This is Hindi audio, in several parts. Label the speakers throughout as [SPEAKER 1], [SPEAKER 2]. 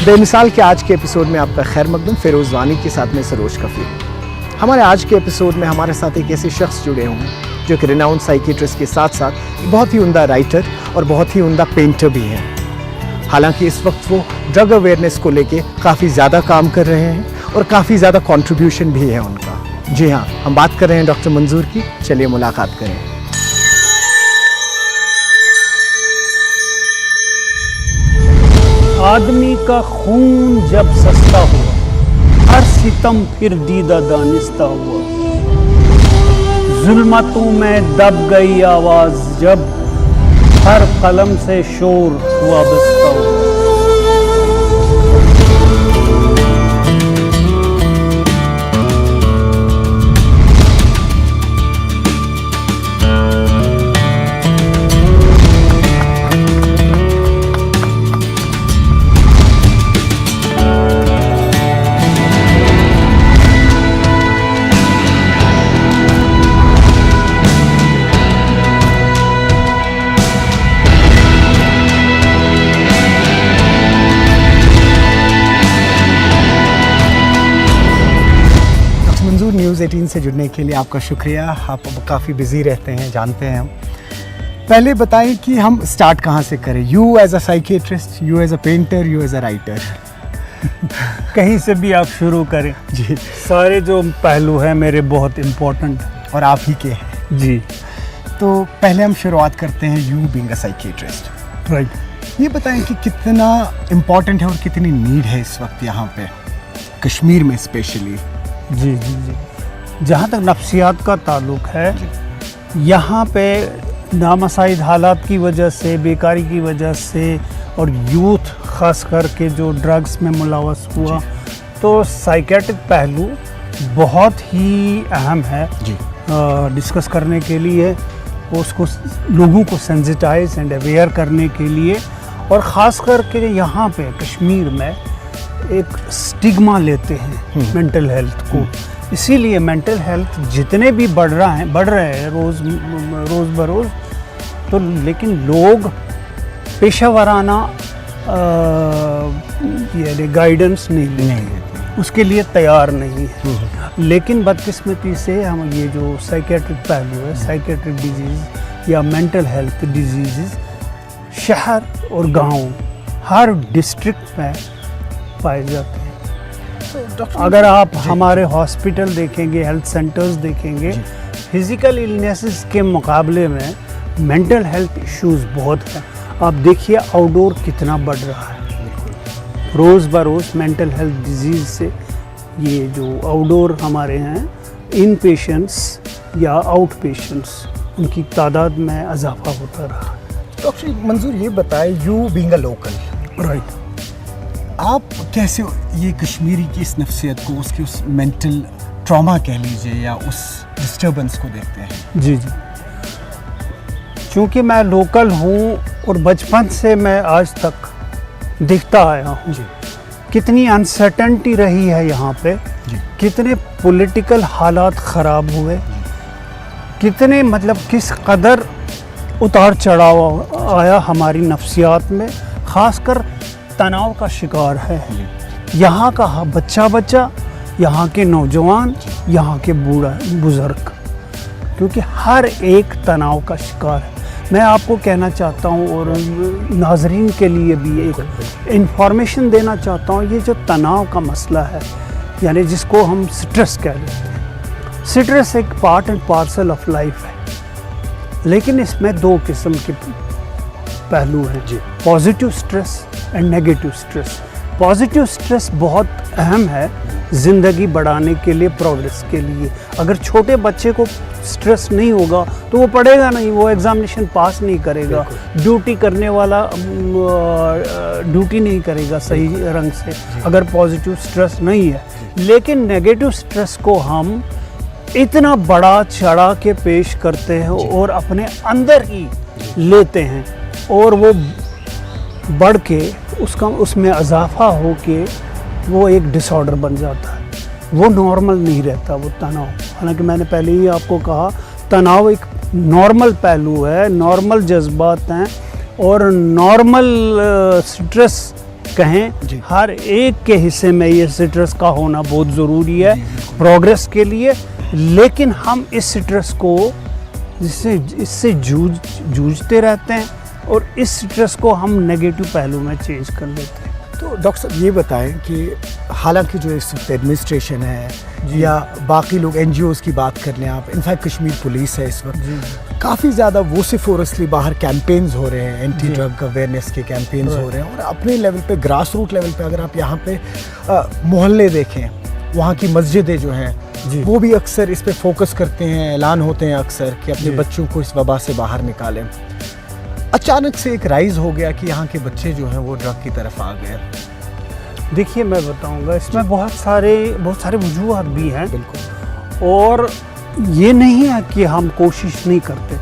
[SPEAKER 1] बेमिसाल के आज के एपिसोड में आपका खैर मकदम फिरोज़ वानी के साथ में सरोज कफील। हमारे आज के एपिसोड में हमारे साथ एक ऐसे शख्स जुड़े हुए हैं जो कि रिनाउंड साइकियाट्रिस्ट के साथ साथ बहुत ही उम्दा राइटर और बहुत ही उम्दा पेंटर भी हैं। हालांकि इस वक्त वो ड्रग अवेयरनेस को लेके काफ़ी ज़्यादा काम कर रहे हैं और काफ़ी ज़्यादा कंट्रीब्यूशन भी है उनका। जी हाँ, हम बात कर रहे हैं डॉक्टर मंजूर की। चलिए मुलाकात करें।
[SPEAKER 2] आदमी का खून जब सस्ता हुआ, हर सितम फिर दीदा दानिस्ता हुआ। जुल्मतों में दब गई आवाज जब, हर कलम से शोर हुआ बस्ता हुआ।
[SPEAKER 1] न्यूज़ 18 से जुड़ने के लिए आपका शुक्रिया। आप काफ़ी बिजी रहते हैं, जानते हैं हम। पहले बताएं कि हम स्टार्ट कहाँ से करें। You as a psychiatrist, you as a painter, you as a writer.
[SPEAKER 2] कहीं से भी आप शुरू करें
[SPEAKER 1] जी।
[SPEAKER 2] सारे जो पहलू हैं मेरे बहुत इम्पोर्टेंट
[SPEAKER 1] और आप ही के हैं
[SPEAKER 2] जी।
[SPEAKER 1] तो पहले हम शुरुआत करते हैं you being a psychiatrist.
[SPEAKER 2] Right.
[SPEAKER 1] ये बताएं कि कितना इम्पोर्टेंट है और कितनी नीड है इस वक्त यहाँ पे कश्मीर में स्पेशली।
[SPEAKER 2] जी जी जी। जहाँ तक नफ्सियात का ताल्लुक है, यहाँ पे नामसाइद हालात की वजह से, बेकारी की वजह से और यूथ ख़ास करके जो ड्रग्स में मुलव्वस हुआ, तो साइकेट्रिक पहलू बहुत ही अहम है डिस्कस करने के लिए, उसको लोगों को सेंसिटाइज एंड अवेयर करने के लिए। और ख़ास करके यहाँ पे कश्मीर में एक स्टिग्मा लेते हैं मेंटल हेल्थ को, इसीलिए मेंटल हेल्थ जितने भी बढ़ रहे हैं रोज़ बरोज़, तो लेकिन लोग पेशेवराना ये गाइडेंस नहीं लेते, उसके लिए तैयार नहीं है। लेकिन बदकिस्मती से हम ये जो साइकेट्रिक पहलू है, साइकेट्रिक डिजीज़ या मेंटल हेल्थ डिजीज़ शहर और गांव हर डिस्ट्रिक्ट में पाए जाते हैं। अगर आप हमारे हॉस्पिटल देखेंगे, हेल्थ सेंटर्स देखेंगे, फिज़िकल इलनेसेस के मुकाबले में मेंटल हेल्थ इश्यूज बहुत हैं। आप देखिए आउटडोर कितना बढ़ रहा है, रोज़ बरोज़ मेंटल हेल्थ डिजीज़ से ये जो आउटडोर हमारे हैं इन पेशेंट्स या आउट पेशेंट्स, उनकी तादाद में इजाफा होता रहा।
[SPEAKER 1] डॉक्टर मंजूर ये बताएं, you being a local,
[SPEAKER 2] right,
[SPEAKER 1] आप कैसे ये कश्मीरी की इस नफ्सियत को, उसकी उस मेंटल ट्रॉमा कह लीजिए या उस डिस्टर्बेंस को देखते हैं?
[SPEAKER 2] जी जी। चूँकि मैं लोकल हूँ और बचपन से मैं आज तक देखता आया हूँ कितनी अनसर्टेनिटी रही है यहाँ पे, कितने पॉलिटिकल हालात ख़राब हुए, कितने मतलब किस कदर उतार चढ़ाव आया हमारी नफ्सियात में, ख़ासकर तनाव का शिकार है यहाँ का बच्चा, यहाँ के नौजवान, यहाँ के बुज़ुर्ग, क्योंकि हर एक तनाव का शिकार है। मैं आपको कहना चाहता हूँ और नाज़रीन के लिए भी एक इन्फॉर्मेशन देना चाहता हूँ, ये जो तनाव का मसला है, यानी जिसको हम स्ट्रेस कह लेते हैं, स्ट्रेस एक part and parcel of life है, लेकिन इसमें दो किस्म के पहलू हैं, positive stress and negative stress. Positive stress बहुत अहम है ज़िंदगी बढ़ाने के लिए, प्रोग्रेस के लिए। अगर छोटे बच्चे को स्ट्रेस नहीं होगा तो वो पढ़ेगा नहीं, वो एग्ज़ामिनेशन पास नहीं करेगा, ड्यूटी करने वाला ड्यूटी नहीं करेगा सही रंग से, अगर पॉजिटिव स्ट्रेस नहीं है। लेकिन नेगेटिव स्ट्रेस को हम इतना बड़ा चढ़ा के पेश करते हैं और अपने अंदर ही लेते हैं, और वो बढ़ के उसमें इजाफा हो के वो एक डिसऑर्डर बन जाता है, वो नॉर्मल नहीं रहता वो तनाव। हालांकि मैंने पहले ही आपको कहा तनाव एक नॉर्मल पहलू है, नॉर्मल जज्बात हैं, और नॉर्मल स्ट्रेस कहें,
[SPEAKER 1] जी।
[SPEAKER 2] हर एक के हिस्से में ये सिट्रस का होना बहुत ज़रूरी है प्रोग्रेस के लिए। लेकिन हम इस सिट्रस को इससे जूझते रहते हैं और इस सिट्रस को हम नेगेटिव पहलू में चेंज कर लेते हैं।
[SPEAKER 1] तो डॉक्टर साहब ये बताएं कि हालांकि जो इस वक्त एडमिनिस्ट्रेशन है या बाकी लोग एनजीओज़ की बात कर लें आप, इनफैक्ट कश्मीर पुलिस है इस वक्त, काफ़ी ज़्यादा वोसिफोरसली बाहर कैंपेन्स हो रहे हैं, एंटी ड्रग अवेयरनेस के कैंपेन्स हो रहे हैं। और अपने लेवल पे, ग्रास रूट लेवल पे अगर आप यहाँ पे मोहल्ले देखें, वहाँ की मस्जिदें जो हैं वो भी अक्सर इस पे फोकस करते हैं, ऐलान होते हैं अक्सर कि अपने बच्चों को इस वबा से बाहर निकालें। अचानक से एक राइज हो गया कि यहाँ के बच्चे जो हैं वो ड्रग की तरफ आ गए।
[SPEAKER 2] देखिए मैं बताऊंगा, इसमें बहुत सारे वजूहात भी हैं।
[SPEAKER 1] बिल्कुल।
[SPEAKER 2] और ये नहीं है कि हम कोशिश नहीं करते,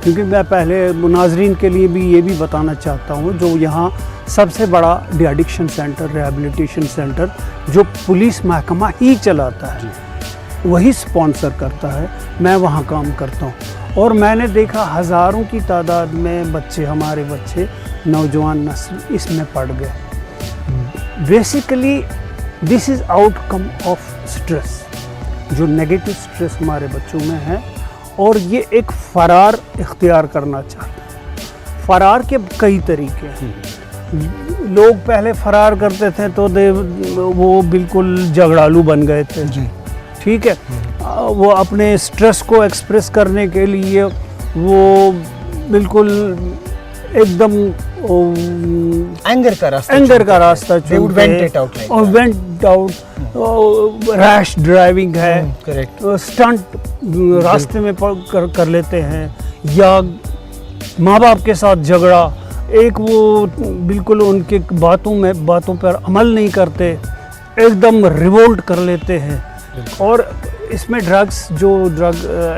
[SPEAKER 2] क्योंकि मैं पहले नाजरीन के लिए भी ये भी बताना चाहता हूँ, जो यहाँ सबसे बड़ा de addiction centre, rehabilitation centre जो पुलिस महकमा ही चलाता है, वही स्पॉन्सर करता है, मैं वहाँ काम करता हूँ। और मैंने देखा हज़ारों की तादाद में बच्चे, हमारे बच्चे, नौजवान नस्ल इसमें पड़ गए। Basically this is outcome of stress, जो नेगेटिव स्ट्रेस हमारे बच्चों में है। और ये एक फ़रार इख्तियार करना चाहते हैं। फ़रार के कई तरीके हैं। लोग पहले फ़रार करते थे तो वो बिल्कुल झगड़ालू बन गए थे, ठीक है। वो अपने स्ट्रेस को एक्सप्रेस करने के लिए वो बिल्कुल एकदम
[SPEAKER 1] एंगर का रास्ता
[SPEAKER 2] और वेंट आउट। रैश ड्राइविंग है,
[SPEAKER 1] करेक्ट,
[SPEAKER 2] स्टंट रास्ते में कर लेते हैं, या माँ बाप के साथ झगड़ा, एक वो बिल्कुल उनके बातों पर अमल नहीं करते, एकदम रिवोल्ट कर लेते हैं। और इसमें ड्रग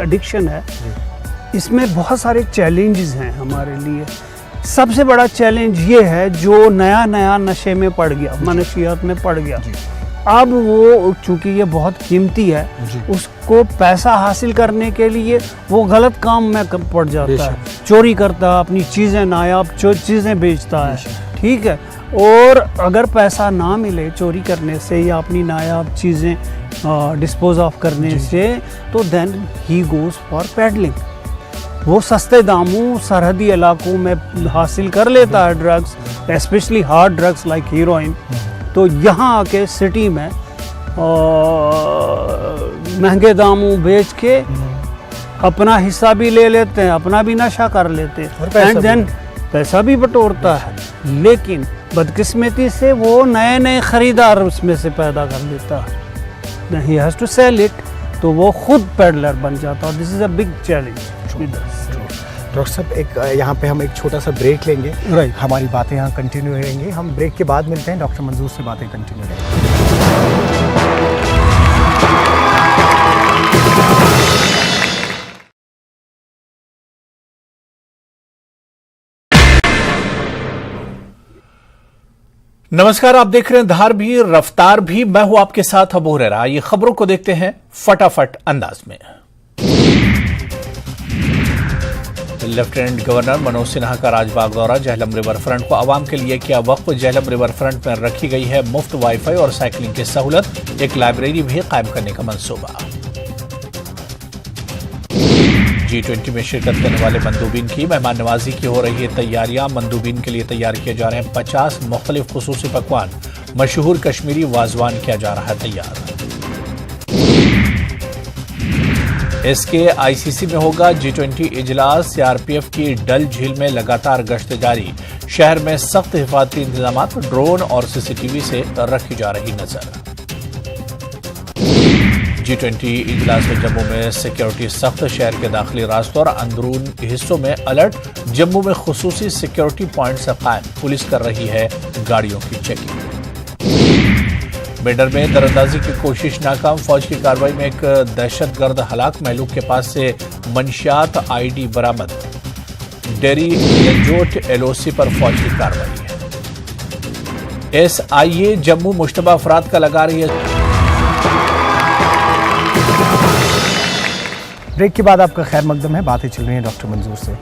[SPEAKER 2] एडिक्शन है, इसमें बहुत सारे चैलेंजेस हैं हमारे लिए। सबसे बड़ा चैलेंज ये है, जो नया नशे में पड़ गया, मनशियात में पड़ गया, अब वो चूँकि ये बहुत कीमती है, उसको पैसा हासिल करने के लिए वो गलत काम में पड़ जाता है, चोरी करता है, अपनी चीज़ें, नायाब चीज़ें बेचता है, ठीक है। और अगर पैसा ना मिले चोरी करने से या अपनी नायाब चीज़ें डिस्पोज ऑफ करने से, तो then he goes for peddling. वो सस्ते दामों सरहदी इलाकों में हासिल कर लेता है drugs, specially hard drugs like heroine. तो यहाँ आके सिटी में महंगे दामों बेच के अपना हिस्सा भी ले लेते हैं, अपना भी नशा कर लेते हैं, एंड देन पैसा भी बटोरता है। लेकिन बदकिस्मती से वो नए ख़रीदार उसमें से पैदा कर लेता है, he has to sell it, तो वो खुद पेडलर बन जाता है। This is a big challenge.
[SPEAKER 1] Doctor साहब, एक यहाँ पे हम एक छोटा सा ब्रेक लेंगे, हमारी बातें यहाँ कंटिन्यू रहेंगी। हम ब्रेक के बाद मिलते हैं, डॉक्टर मंजूर से बातें कंटिन्यू रहेंगी। नमस्कार, आप देख रहे हैं धार भी रफ्तार भी, मैं हूं आपके साथ अबू हुरैरा। ये खबरों को देखते हैं फटाफट अंदाज में। लेफ्टिनेंट गवर्नर मनोज सिन्हा का राजबाग दौरा, झेलम रिवर फ्रंट को आवाम के लिए किया वक्फ। झेलम रिवर फ्रंट में रखी गई है मुफ्त वाईफाई और साइकिलिंग की सहूलत, एक लाइब्रेरी भी कायम करने का मंसूबा। G20 में शिरकत करने वाले मंदूबीन की मेहमान नवाजी की हो रही है तैयारियां। मंदूबीन के लिए तैयार किए जा रहे हैं 50 मुख्तलिफ खुसूसी पकवान। मशहूर कश्मीरी वाजवान किया जा रहा है तैयार। इसके ICC में होगा G20 इजलास। CRPF की डल झील में लगातार गश्त जारी, शहर में सख्त हिफाजती इंतजाम, ड्रोन और CCTV से रखी जा रही नजर। G20 इजलास में जम्मू में सिक्योरिटी सख्त, शहर के दाखिली रास्तों और अंदरून हिस्सों में अलर्ट। जम्मू में खुसूसी सिक्योरिटी पॉइंट्स कायम, पुलिस कर रही है गाड़ियों की चेकिंग। बेडर में दरअंदाजी की कोशिश नाकाम, फौज की कार्रवाई में एक दहशतगर्द हलाक, महलूक के पास से मंशियात ID बरामद। डेरी गंजोट LOC पर फौज की कार्रवाई है। SIA जम्मू मुश्तबा अफराद का लगा रही है। ब्रेक के बाद आपका खैर मकदम है, बातें चल रही हैं डॉक्टर मंजूर से।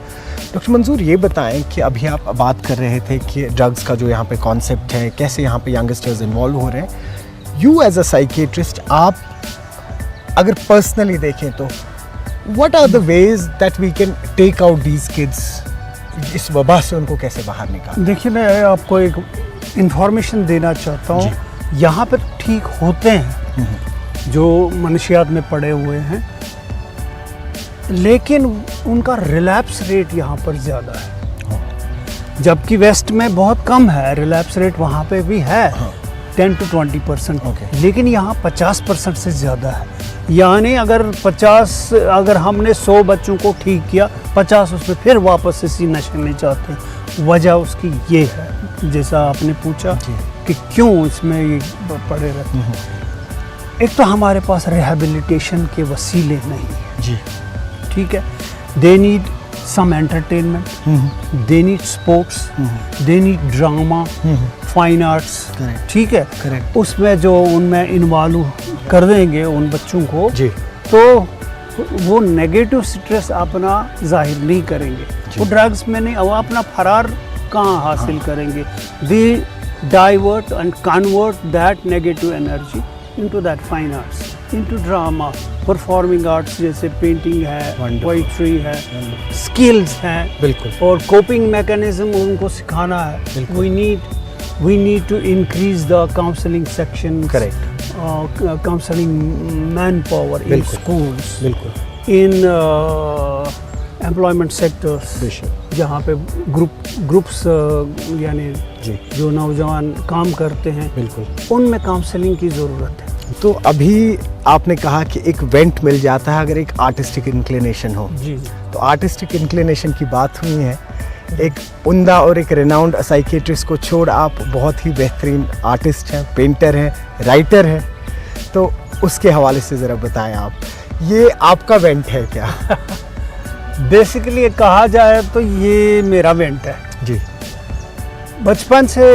[SPEAKER 1] डॉक्टर मंजूर, ये बताएं कि अभी आप बात कर रहे थे कि ड्रग्स का जो यहाँ पे कॉन्सेप्ट है, कैसे यहाँ पे यंगस्टर्स इन्वॉल्व हो रहे हैं। यू एज अ साइकेट्रिस्ट, आप अगर पर्सनली देखें तो what are the ways that we can take out these kids, इस वबा से उनको कैसे बाहर निकालें?
[SPEAKER 2] देखिए, मैं आपको एक इंफॉर्मेशन देना चाहता हूँ। यहाँ पर ठीक होते हैं जो मनशियात में पड़े हुए हैं, लेकिन उनका रिलैप्स रेट यहाँ पर ज़्यादा है, जबकि वेस्ट में बहुत कम है। रिलैप्स रेट वहाँ पे भी है 10 to 20%, लेकिन यहाँ 50% से ज़्यादा है। यानी अगर हमने 100 बच्चों को ठीक किया, 50 उसमें फिर वापस इसी नशे में जाते हैं। वजह उसकी ये है, जैसा आपने पूछा कि क्यों इसमें ये पड़े रहते हैं। एक तो हमारे पास रिहैबिलिटेशन के वसीले नहीं है जी, ठीक है। They need some entertainment, they need sports, they need drama, fine arts, ठीक है।
[SPEAKER 1] करेक्ट।
[SPEAKER 2] उसमें जो उनमें इन्वॉल्व कर देंगे उन बच्चों को
[SPEAKER 1] जी,
[SPEAKER 2] तो वो नेगेटिव स्ट्रेस अपना जाहिर नहीं करेंगे, वो ड्रग्स में नहीं, वो अपना फरार कहाँ हासिल करेंगे। They divert and convert that negative energy into that fine arts, into drama, performing arts, जैसे पेंटिंग है, पोइट्री है, स्किल्स हैं,
[SPEAKER 1] बिल्कुल।
[SPEAKER 2] और कोपिंग मैकेनिज्म उनको सिखाना है। We need to increase the counselling section,
[SPEAKER 1] correct,
[SPEAKER 2] counselling man power in schools,
[SPEAKER 1] बिल्कुल,
[SPEAKER 2] इन एम्प्लॉयमेंट सेक्टर्स, जहाँ पे ग्रुप्स यानी जो नौजवान काम करते हैं, बिल्कुल, उनमें काउंसलिंग की ज़रूरत है।
[SPEAKER 1] तो अभी आपने कहा कि एक वेंट मिल जाता है अगर एक आर्टिस्टिक इंक्लिनेशन हो।
[SPEAKER 2] जी,
[SPEAKER 1] तो आर्टिस्टिक इंक्लिनेशन की बात हुई है, एक उम्दा और एक रेनाउंड साइकेट्रिस्ट को छोड़ आप बहुत ही बेहतरीन आर्टिस्ट हैं, पेंटर हैं, राइटर हैं, तो उसके हवाले से ज़रा बताएं आप, ये आपका वेंट है क्या?
[SPEAKER 2] बेसिकली कहा जाए तो ये मेरा वेंट है
[SPEAKER 1] जी।
[SPEAKER 2] बचपन से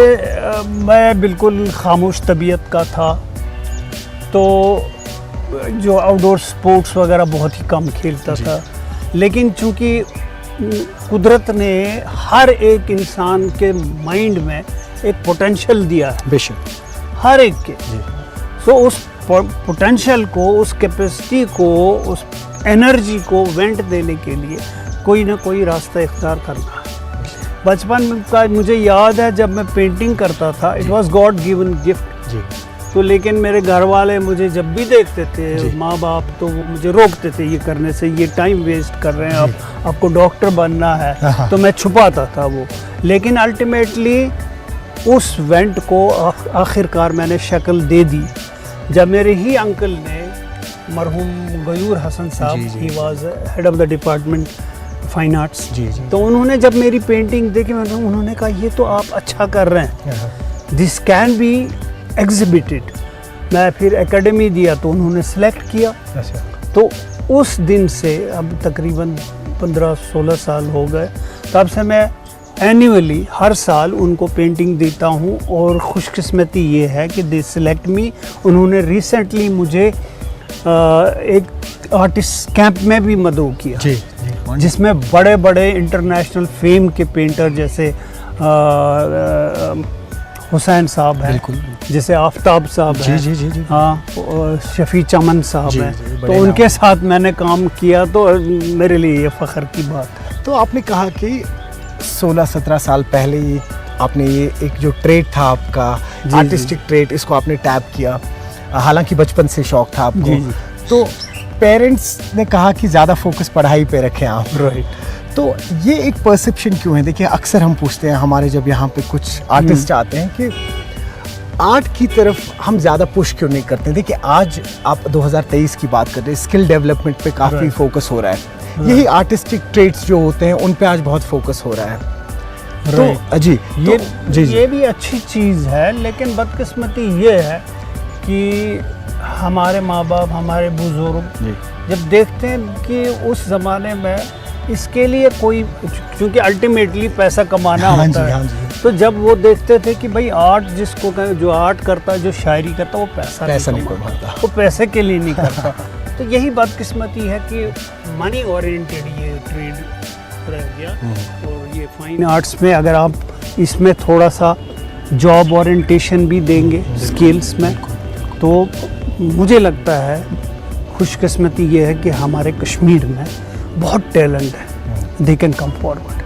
[SPEAKER 2] मैं बिल्कुल खामोश तबीयत का था, तो जो आउटडोर स्पोर्ट्स वगैरह बहुत ही कम खेलता था, लेकिन चूंकि कुदरत ने हर एक इंसान के माइंड में एक पोटेंशियल दिया है,
[SPEAKER 1] बेशक,
[SPEAKER 2] हर एक के, तो उस पोटेंशियल को, उस कैपेसिटी को, उस एनर्जी को वेंट देने के लिए कोई ना कोई रास्ता इख्तियार करना है। बचपन का मुझे याद है जब मैं पेंटिंग करता था, it was god given gift जी। तो लेकिन मेरे घर वाले मुझे जब भी देखते थे, माँ बाप, तो वो मुझे रोकते थे ये करने से, ये टाइम वेस्ट कर रहे हैं आप, आपको डॉक्टर बनना है, तो मैं छुपाता था वो। लेकिन अल्टीमेटली उस वेंट को आखिरकार मैंने शक्ल दे दी जब मेरे ही अंकल ने, मरहूम गयूर हसन साहब, he was head of the department fine arts, तो उन्होंने जब मेरी पेंटिंग देखी, उन्होंने कहा ये तो आप अच्छा कर रहे हैं, दिस कैन बी एग्जिबिटेड। मैं फिर एकेडमी दिया तो उन्होंने सेलेक्ट किया। तो उस दिन से अब तकरीबन 15-16 साल हो गए, तब से मैं एनुअली हर साल उनको पेंटिंग देता हूँ। और खुशकिस्मती ये है कि दे सेलेक्ट मी। उन्होंने रिसेंटली मुझे एक आर्टिस्ट कैंप में भी मदऊ किया जी, जिसमें बड़े बड़े इंटरनेशनल फेम के पेंटर जैसे हुसैन साहब हैं, जैसे आफ्ताब साहब हैं, जी, हाँ, शफी चमन साहब हैं, तो उनके साथ मैंने काम किया, तो मेरे लिए ये फ़ख्र की बात है।
[SPEAKER 1] तो आपने कहा कि 16-17 साल पहले ही आपने ये एक जो ट्रेड था आपका, आर्टिस्टिक ट्रेड, इसको आपने टैप किया, हालांकि बचपन से शौक था आपको, तो पेरेंट्स ने कहा कि ज़्यादा फोकस पढ़ाई पे रखें आप,
[SPEAKER 2] राइट।
[SPEAKER 1] तो ये एक परसेप्शन क्यों है? देखिए, अक्सर हम पूछते हैं, हमारे जब यहाँ पे कुछ आर्टिस्ट आते हैं कि आर्ट की तरफ हम ज़्यादा पुश क्यों नहीं करते। देखिए, आज आप 2023 की बात कर रहे हैं, स्किल डेवलपमेंट पे काफ़ी फोकस हो रहा है, यही आर्टिस्टिक ट्रेड्स जो होते हैं उन पे आज बहुत फोकस हो रहा है। तो जी,
[SPEAKER 2] ये भी अच्छी चीज़ है, लेकिन बदकिस्मती ये है कि हमारे माँ बाप, हमारे बुजुर्ग जब देखते हैं कि उस ज़माने में इसके लिए कोई, क्योंकि अल्टीमेटली पैसा कमाना होता है, तो जब वो देखते थे कि भाई आर्ट जिसको जो आर्ट करता है, जो शायरी करता है, वो पैसा नहीं कमाता, वो पैसे के लिए नहीं करता। तो यही बदकिस्मती है कि मनी ओरिएंटेड ये ट्रेड रह गया। और ये फाइन आर्ट्स में अगर आप इसमें थोड़ा सा जॉब ओरिएंटेशन भी देंगे स्किल्स में, तो मुझे लगता है खुशकिस्मती ये है कि हमारे कश्मीर में बहुत टैलेंट है, they can come forward.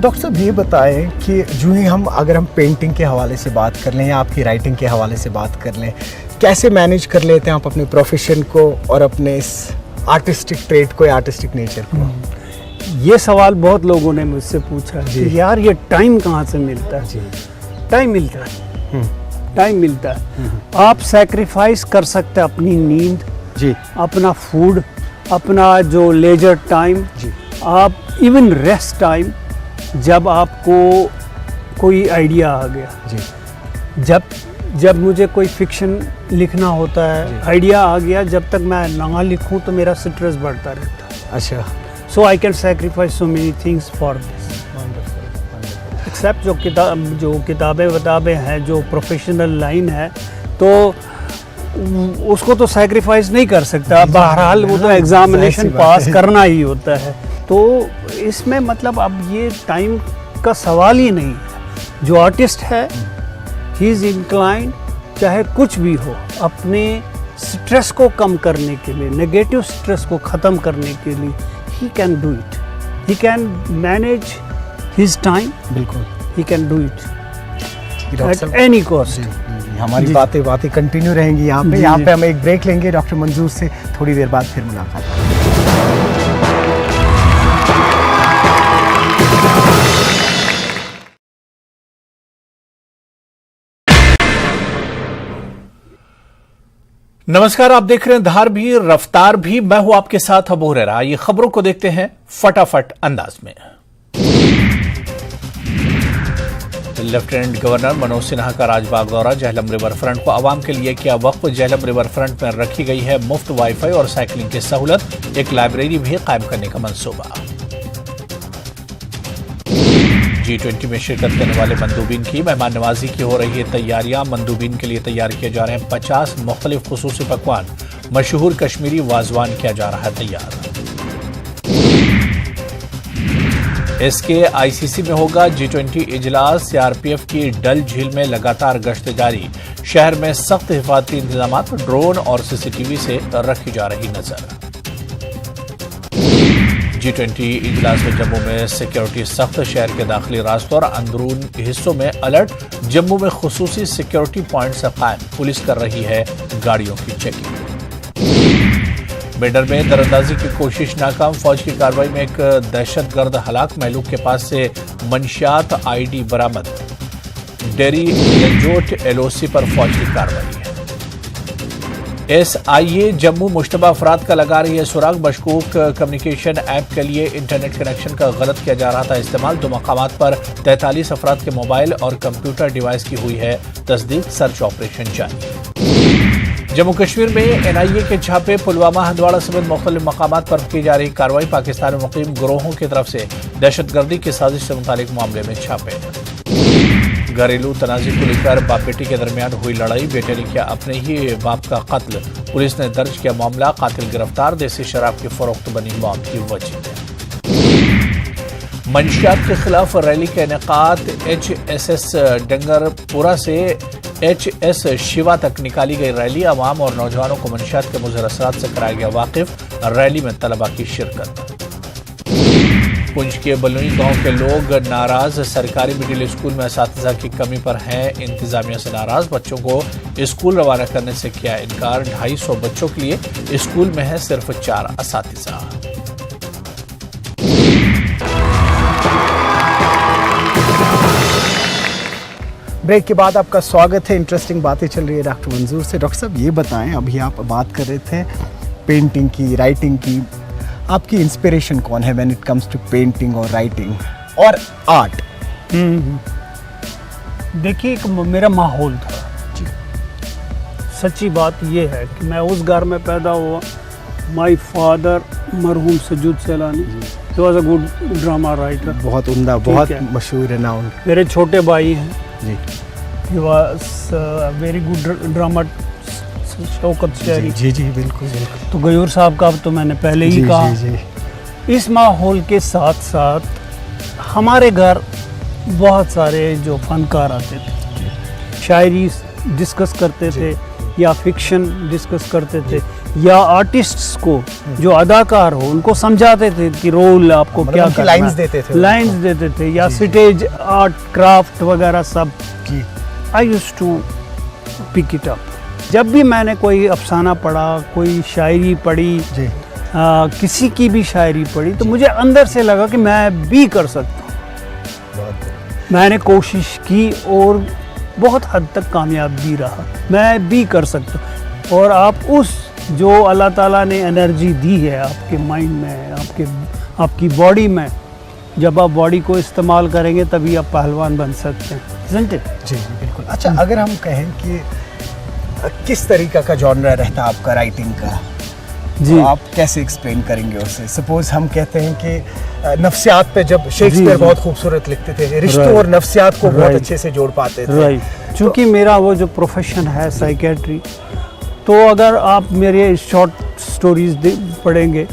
[SPEAKER 1] Doctor साहब ये बताएं कि जो ही अगर हम पेंटिंग के हवाले से बात कर लें या आपकी राइटिंग के हवाले से बात कर लें, कैसे मैनेज कर लेते हैं आप अपने प्रोफेशन को और अपने इस आर्टिस्टिक ट्रेड को या आर्टिस्टिक नेचर को?
[SPEAKER 2] ये सवाल बहुत लोगों ने मुझसे पूछा कि यार ये टाइम कहाँ से मिलता है? टाइम मिलता है, टाइम मिलता है। आप सैक्रिफाइस कर सकते हैं अपनी नींद जी, अपना फूड, अपना जो लेजर टाइम जी, आप इवन रेस्ट टाइम। जब आपको कोई आइडिया आ गया जी, जब मुझे कोई फिक्शन लिखना होता है, आइडिया आ गया, जब तक मैं ना लिखूं तो मेरा स्ट्रेस बढ़ता रहता है।
[SPEAKER 1] अच्छा,
[SPEAKER 2] so I can sacrifice so many things for this, except जो किताबें हैं, जो प्रोफेशनल लाइन है, तो उसको तो सैक्रिफाइस नहीं कर सकता। बहरहाल वो तो एग्जामिनेशन पास करना ही होता है। तो इसमें मतलब अब ये टाइम का सवाल ही नहीं है। जो आर्टिस्ट है, ही इज़ इंक्लाइंड, चाहे कुछ भी हो, अपने स्ट्रेस को कम करने के लिए, नेगेटिव स्ट्रेस को ख़त्म करने के लिए, he can do it, he can manage his time, बिल्कुल he can do it at any cost.
[SPEAKER 1] हमारी बातें कंटिन्यू रहेंगी यहाँ पे हम एक ब्रेक लेंगे। डॉक्टर मंजूर से थोड़ी देर बाद फिर मुलाकात।
[SPEAKER 3] नमस्कार, आप देख रहे हैं धार भी रफ्तार भी, मैं हूं आपके साथ अबू हुरैरा। ये खबरों को देखते हैं फटाफट अंदाज में। लेफ्टिनेंट गवर्नर मनोज सिन्हा का राजबाग दौरा, झेलम रिवर फ्रंट को आवाम के लिए किया वक्फ। झेलम रिवर फ्रंट में रखी गई है मुफ्त वाईफाई और साइकिलिंग की सहूलत। एक लाइब्रेरी भी कायम करने का मंसूबा। G20 में शिरकत करने वाले मंदूबीन की मेहमान नवाजी की हो रही है तैयारियां। मंदूबीन के लिए तैयार किए जा रहे हैं 50 मुख्तलिफ खुसूसी पकवान। मशहूर कश्मीरी वाजवान किया जा रहा है तैयार। इसके ICC में होगा G20 इजलास। CRPF की डल झील में लगातार गश्त जारी। शहर में सख्त हिफाजती इंतजाम, ड्रोन और CCTV से रखी जा रही नजर। G20 इजलास में जम्मू में सिक्योरिटी सख्त। शहर के दाखिली रास्तों और अंदरून हिस्सों में अलर्ट। जम्मू में खुसूसी सिक्योरिटी पॉइंट कायम। पुलिस कर रही है गाड़ियों की चेकिंग। बेडर में दरअंदाजी की कोशिश नाकाम। फौज की कार्रवाई में एक दहशतगर्द हलाक। महलूक के पास से मंशियात ID बरामद। डेरी लंजोट LOC पर फौज की कार्रवाई है। SIA जम्मू मुश्तबा अफराद का लगा रही है सुराग। मशकूक कम्युनिकेशन ऐप के लिए इंटरनेट कनेक्शन का गलत किया जा रहा था इस्तेमाल। 2 मकामात पर 43 अफराद के मोबाइल और कंप्यूटर डिवाइस की हुई है तस्दीक। सर्च ऑपरेशन जारी। जम्मू कश्मीर में NIA के छापे। पुलवामा, हंदवाड़ा समेत मुख्तलिफ मकामात पर की जा रही कार्रवाई। पाकिस्तान में मुकीम गिरोहों की तरफ से दहशतगर्दी की साजिश से मुतालिक मामले में छापे। घरेलू तनाज़े को लेकर बाप बेटी के दरमियान हुई लड़ाई। बेटे ने किया अपने ही बाप का कत्ल। पुलिस ने दर्ज किया मामला। कातिल गिरफ्तार। देसी शराब की फरोख्त बनी मौत की वजह। मंशियात के खिलाफ रैली का इनेकाद। HSS डंगरपुरा से HS शिवा तक निकाली गई रैली। अवाम और नौजवानों को मंशियात के मुज़र असरात से कराया गया वाकिफ। रैली में तलबा की शिरकत। पुंछ के बलुई गांव के लोग नाराज। सरकारी मिडिल स्कूल में असातिज़ा की कमी पर हैं इंतजामिया से नाराज। बच्चों को स्कूल रवाना करने से किया इनकार। 250 बच्चों के लिए स्कूल में है सिर्फ 4 असातिज़ा।
[SPEAKER 1] ब्रेक के बाद आपका स्वागत है। इंटरेस्टिंग बातें चल रही है डॉक्टर मंजूर से। डॉक्टर साहब ये बताएं, अभी आप बात कर रहे थे पेंटिंग की, राइटिंग की। आपकी इंस्पिरेशन कौन है when it comes to painting और राइटिंग और आर्ट?
[SPEAKER 2] देखिए, एक मेरा माहौल था जी। सच्ची बात यह है कि मैं उस घर में पैदा हुआ। माय फादर मरहूम सजूद सैलानी, he was a good drama writer.
[SPEAKER 1] बहुत उम्दा, बहुत मशहूर है नाउन।
[SPEAKER 2] मेरे छोटे भाई हैं
[SPEAKER 1] जी,
[SPEAKER 2] he was very good drama शौकत शायरी।
[SPEAKER 1] जी जी बिल्कुल बिल्कुल।
[SPEAKER 2] तो गयूर साहब का अब तो मैंने पहले ही कहा। इस माहौल के साथ साथ हमारे घर बहुत सारे जो फनकार आते थे, शायरी डिस्कस करते थे या फिक्शन डिस्कस करते थे, या आर्टिस्ट्स को जो अदाकार हो उनको समझाते थे कि रोल आपको क्या
[SPEAKER 1] उनकी
[SPEAKER 2] करना है,
[SPEAKER 1] लाइंस देते थे,
[SPEAKER 2] लाइंस देते थे, या स्टेज आर्ट क्राफ्ट वगैरह सब। I used to pick it up. जब भी मैंने कोई अफसाना पढ़ा, कोई शायरी पढ़ी, किसी की भी शायरी पढ़ी, तो मुझे अंदर से लगा कि मैं भी कर सकता हूँ। मैंने कोशिश की और बहुत हद तक कामयाब भी रहा। मैं भी कर सकता हूँ। और आप उस जो अल्लाह ताला ने एनर्जी दी है आपके माइंड में, आपकी बॉडी में, जब आप बॉडी को इस्तेमाल करेंगे तभी आप पहलवान बन सकते हैं। Isn't it?
[SPEAKER 1] जी बिल्कुल। अच्छा, अगर हम कहें कि किस तरीका का जॉनरा रहता है आपका राइटिंग का,
[SPEAKER 2] जी,
[SPEAKER 1] तो आप कैसे एक्सप्लेन करेंगे उसे? सपोज हम कहते हैं कि नफ्सियात पे, जब शेक्सपियर
[SPEAKER 2] जी।
[SPEAKER 1] बहुत खूबसूरत लिखते थे, रिश्तों
[SPEAKER 2] Right.
[SPEAKER 1] और नफ्सियात को बहुत
[SPEAKER 2] Right.
[SPEAKER 1] अच्छे से जोड़ पाते थे।
[SPEAKER 2] राइट। क्योंकि मेरा वो जो प्रोफेशन है साइकेट्री, तो अगर आप मेरे शॉर्ट स्टोरीज पढ़ेंगे,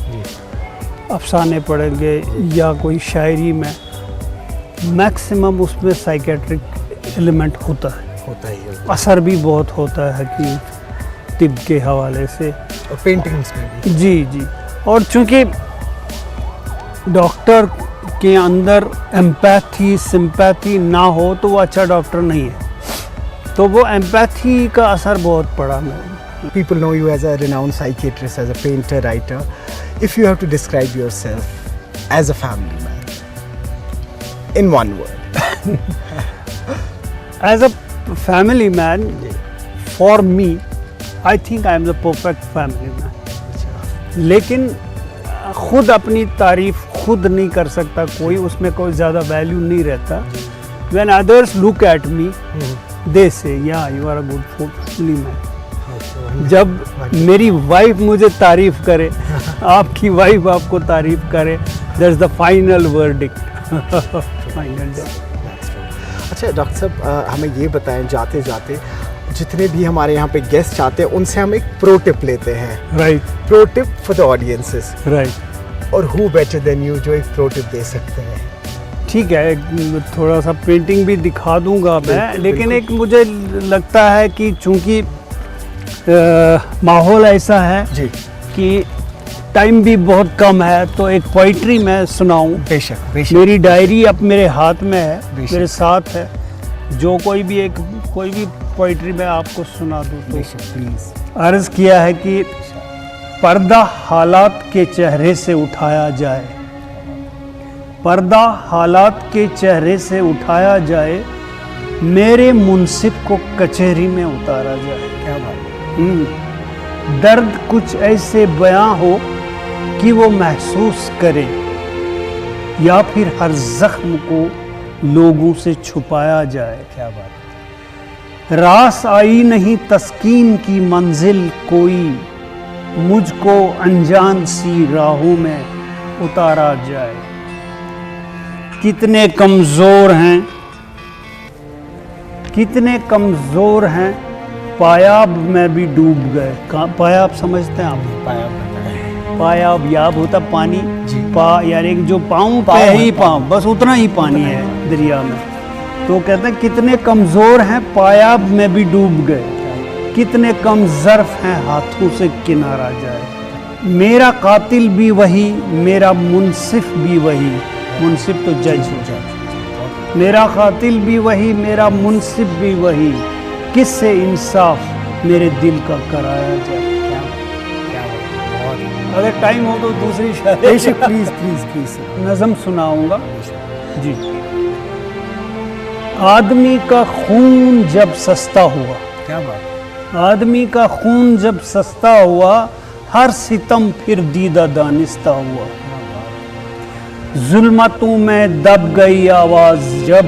[SPEAKER 2] अफसाने पढ़ेंगे या कोई शायरी में, मैक्सिमम उसमें साइकेट्रिक एलिमेंट होता है।
[SPEAKER 1] होता ही है।
[SPEAKER 2] असर भी बहुत होता है कि तिब के हवाले से।
[SPEAKER 1] और पेंटिंग्स में भी।
[SPEAKER 2] जी जी। और चूंकि डॉक्टर के अंदर एम्पैथी सिंपैथी ना हो तो वो अच्छा डॉक्टर नहीं है, तो वो एम्पैथी का असर बहुत पड़ा मेरे।
[SPEAKER 1] People know you as a renowned psychiatrist, as a painter, writer. If you have to describe yourself as a family man, in one word.
[SPEAKER 2] As a family man, for me, I think I am the perfect family man. लेकिन खुद अपनी तारीफ खुद नहीं कर सकता कोई, उसमें कोई ज़्यादा वैल्यू नहीं रहता। When others look at me, they say, yeah, you are a good family man. जब मेरी वाइफ मुझे तारीफ करे, आपकी वाइफ आपको तारीफ करे, दैट्स द फाइनल वर्डिक्ट।
[SPEAKER 1] अच्छा डॉक्टर साहब, हमें ये बताएं जाते जाते, जितने भी हमारे यहाँ पे गेस्ट आते हैं उनसे हम एक प्रो टिप लेते हैं।
[SPEAKER 2] Right
[SPEAKER 1] pro tip for the audiences.
[SPEAKER 2] Right.
[SPEAKER 1] और हु बेटर देन यू जो एक प्रो टिप दे सकते हैं?
[SPEAKER 2] ठीक है, एक थोड़ा सा पेंटिंग भी दिखा दूंगा मैं,
[SPEAKER 1] बिल्कुल,
[SPEAKER 2] लेकिन
[SPEAKER 1] बिल्कुल।
[SPEAKER 2] एक मुझे लगता है कि चूंकि माहौल ऐसा है
[SPEAKER 1] जी
[SPEAKER 2] कि टाइम भी बहुत कम है, तो एक पोइट्री मैं सुनाऊं।
[SPEAKER 1] बेशक बेशक।
[SPEAKER 2] मेरी डायरी अब मेरे हाथ में है,
[SPEAKER 1] बेशक।
[SPEAKER 2] मेरे साथ है। जो कोई भी पोइट्री मैं आपको सुना दूं तो
[SPEAKER 1] बेशक प्लीज।
[SPEAKER 2] अर्ज किया है कि पर्दा हालात के चेहरे से उठाया जाए, पर्दा हालात के चेहरे से उठाया जाए, मेरे मुंसिफ को कचहरी में उतारा जाए।
[SPEAKER 1] क्या बात है।
[SPEAKER 2] दर्द कुछ ऐसे बयां हो कि वो महसूस करे, या फिर हर जख्म को लोगों से छुपाया जाए।
[SPEAKER 1] क्या बात।
[SPEAKER 2] रास आई नहीं तस्कीन की मंजिल कोई, मुझको अनजान सी राहों में उतारा जाए। कितने कमजोर हैं, कितने कमजोर हैं, पायाब में भी डूब गए। पायाब समझते हैं आप?
[SPEAKER 1] पाया बताएं।
[SPEAKER 2] पायाब याब होता पानी,
[SPEAKER 1] जी।
[SPEAKER 2] यानी जो पाँव
[SPEAKER 1] पाँव
[SPEAKER 2] पे
[SPEAKER 1] है,
[SPEAKER 2] ही पाँव, बस उतना ही पानी है दरिया में। तो कहते हैं कितने कमजोर हैं, पायाब में भी डूब गए, कितने कम ज़र्फ हैं, हाथों से किनारा जाए। मेरा कातिल भी वही, मेरा मुंसिफ भी वही, मुंसिफ तो जज हो जाए। मेरा कातिल भी वही, मेरा मुंसिफ भी वही, किससे इंसाफ मेरे दिल का कराया जाए। अगर टाइम हो तो दूसरी शायरी
[SPEAKER 1] बेशक प्लीज प्लीज प्लीज।
[SPEAKER 2] नज़म सुनाऊंगा जी। आदमी का खून जब सस्ता हुआ,
[SPEAKER 1] क्या बात।
[SPEAKER 2] आदमी का खून जब सस्ता हुआ, हर सितम फिर दीदा दानिस्ता हुआ। जुल्मतों में दब गई आवाज जब,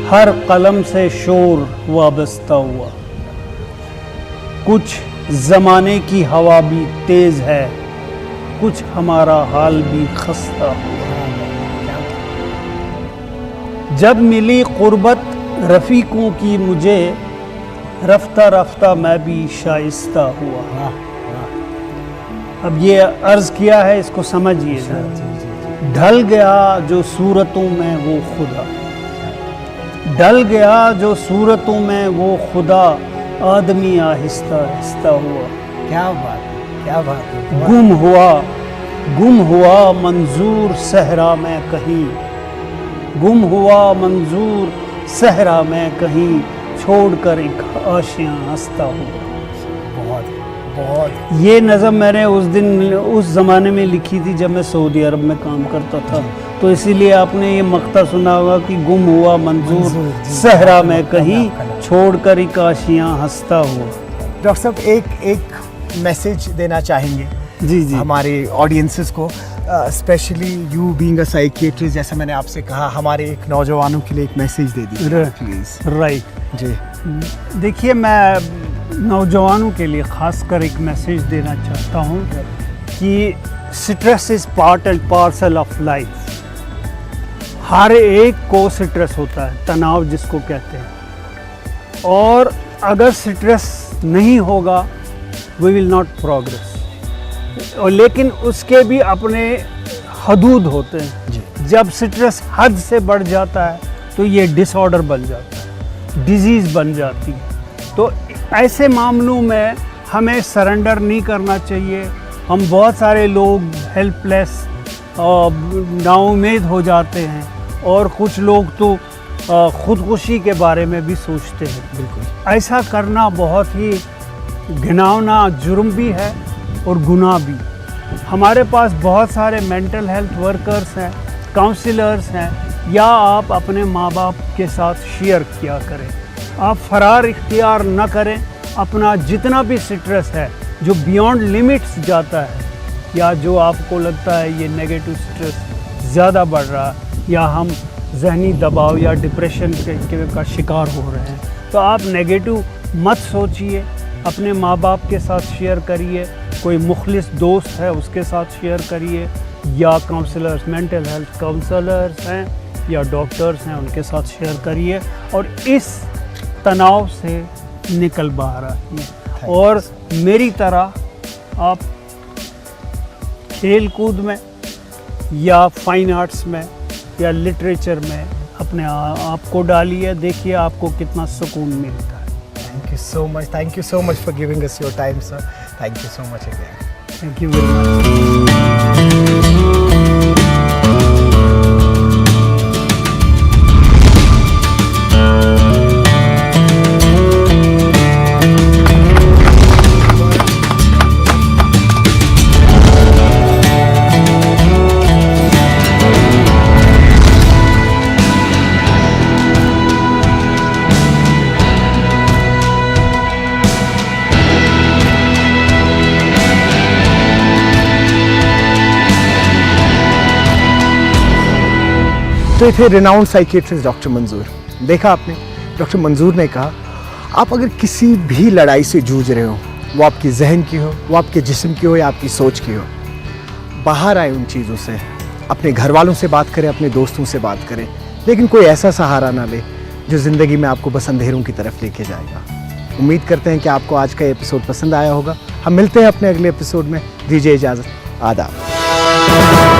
[SPEAKER 2] हर कलम से शोर वाबस्ता हुआ। कुछ ज़माने की हवा भी तेज़ है, कुछ हमारा हाल भी खस्ता हुआ। जब मिली क़ुर्बत रफ़ीकों की मुझे, रफ्ता रफ्ता मैं भी शाइस्ता हुआ। अब ये अर्ज किया है, इसको समझिए जरा। ढल गया जो सूरतों में वो खुदा, ढल गया जो सूरतों में वो खुदा, आदमी आहिस्ता आहिस्ता हुआ।
[SPEAKER 1] क्या बात है, क्या बात है।
[SPEAKER 2] गुम हुआ मंजूर सहरा में कहीं, गुम हुआ मंजूर सहरा में कहीं, छोड़कर एक आशियाँ हंसता हुआ।
[SPEAKER 1] बहुत बहुत
[SPEAKER 2] ये नज़म मैंने उस ज़माने में लिखी थी जब मैं सऊदी अरब में काम करता था, तो इसीलिए आपने ये मक्ता सुना होगा कि गुम हुआ मंजूर सहरा में कहीं, छोड़कर एक आशियाँ हंसता हुआ।
[SPEAKER 1] डॉक्टर साहब एक मैसेज देना चाहेंगे
[SPEAKER 2] जी जी।
[SPEAKER 1] हमारे ऑडियंसेस को, specially you being a psychiatrist, जैसे मैंने आपसे कहा, हमारे एक नौजवानों के लिए एक मैसेज दे दीजिए प्लीज़।
[SPEAKER 2] राइट
[SPEAKER 1] जी।
[SPEAKER 2] देखिए, मैं नौजवानों के लिए ख़ासकर एक मैसेज देना चाहता हूँ कि stress is part and parcel of life. हर एक को स्ट्रेस होता है, तनाव जिसको कहते हैं, और अगर स्ट्रेस नहीं होगा वी विल नॉट प्रोग्रेस। और लेकिन उसके भी अपने हदूद होते हैं
[SPEAKER 1] जी।
[SPEAKER 2] जब स्ट्रेस हद से बढ़ जाता है तो ये डिसऑर्डर बन जाता है, डिजीज़ बन जाती है। तो ऐसे मामलों में हमें सरेंडर नहीं करना चाहिए। हम बहुत सारे लोग हेल्पलेस और नाउम्मीद हो जाते हैं, और कुछ लोग तो ख़ुदकुशी के बारे में भी सोचते हैं।
[SPEAKER 1] बिल्कुल।
[SPEAKER 2] ऐसा करना बहुत ही घिनौना जुर्म भी है और गुनाह भी। हमारे पास बहुत सारे मेंटल हेल्थ वर्कर्स हैं, काउंसलर्स हैं, या आप अपने माँ बाप के साथ शेयर किया करें। आप फरार इख्तियार न करें। अपना जितना भी स्ट्रेस है जो बियॉन्ड लिमिट्स जाता है, या जो आपको लगता है ये नेगेटिव स्ट्रेस ज़्यादा बढ़ रहा है, या हम जहनी दबाव या डिप्रेशन का शिकार हो रहे हैं, तो आप नेगेटिव मत सोचिए। अपने माँ बाप के साथ शेयर करिए, कोई मुखलिस दोस्त है उसके साथ शेयर करिए, या काउंसलर्स, मेंटल हेल्थ काउंसलर्स हैं या डॉक्टर्स हैं, उनके साथ शेयर करिए, और इस तनाव से निकल बाहर आइए। और मेरी तरह आप खेल कूद में या फाइन आर्ट्स में या लिटरेचर में अपने आप को डालिए, देखिए आपको कितना सुकून मिलता है।
[SPEAKER 1] Thank you so much for giving us your time sir. Thank you so much again.
[SPEAKER 2] Thank you very much.
[SPEAKER 1] तो ये थे रिनाउंड साइकियाट्रिस्ट डॉक्टर मंजूर। देखा आपने, डॉक्टर मंजूर ने कहा आप अगर किसी भी लड़ाई से जूझ रहे हो, वो आपकी जहन की हो, वो आपके जिस्म की हो या आपकी सोच की हो, बाहर आए उन चीज़ों से। अपने घर वालों से बात करें, अपने दोस्तों से बात करें, लेकिन कोई ऐसा सहारा ना ले जो ज़िंदगी में आपको बस अंधेरों की तरफ लेके जाएगा। उम्मीद करते हैं कि आपको आज का एपिसोड पसंद आया होगा। हम मिलते हैं अपने अगले एपिसोड में। दीजिए इजाज़त। आदाब।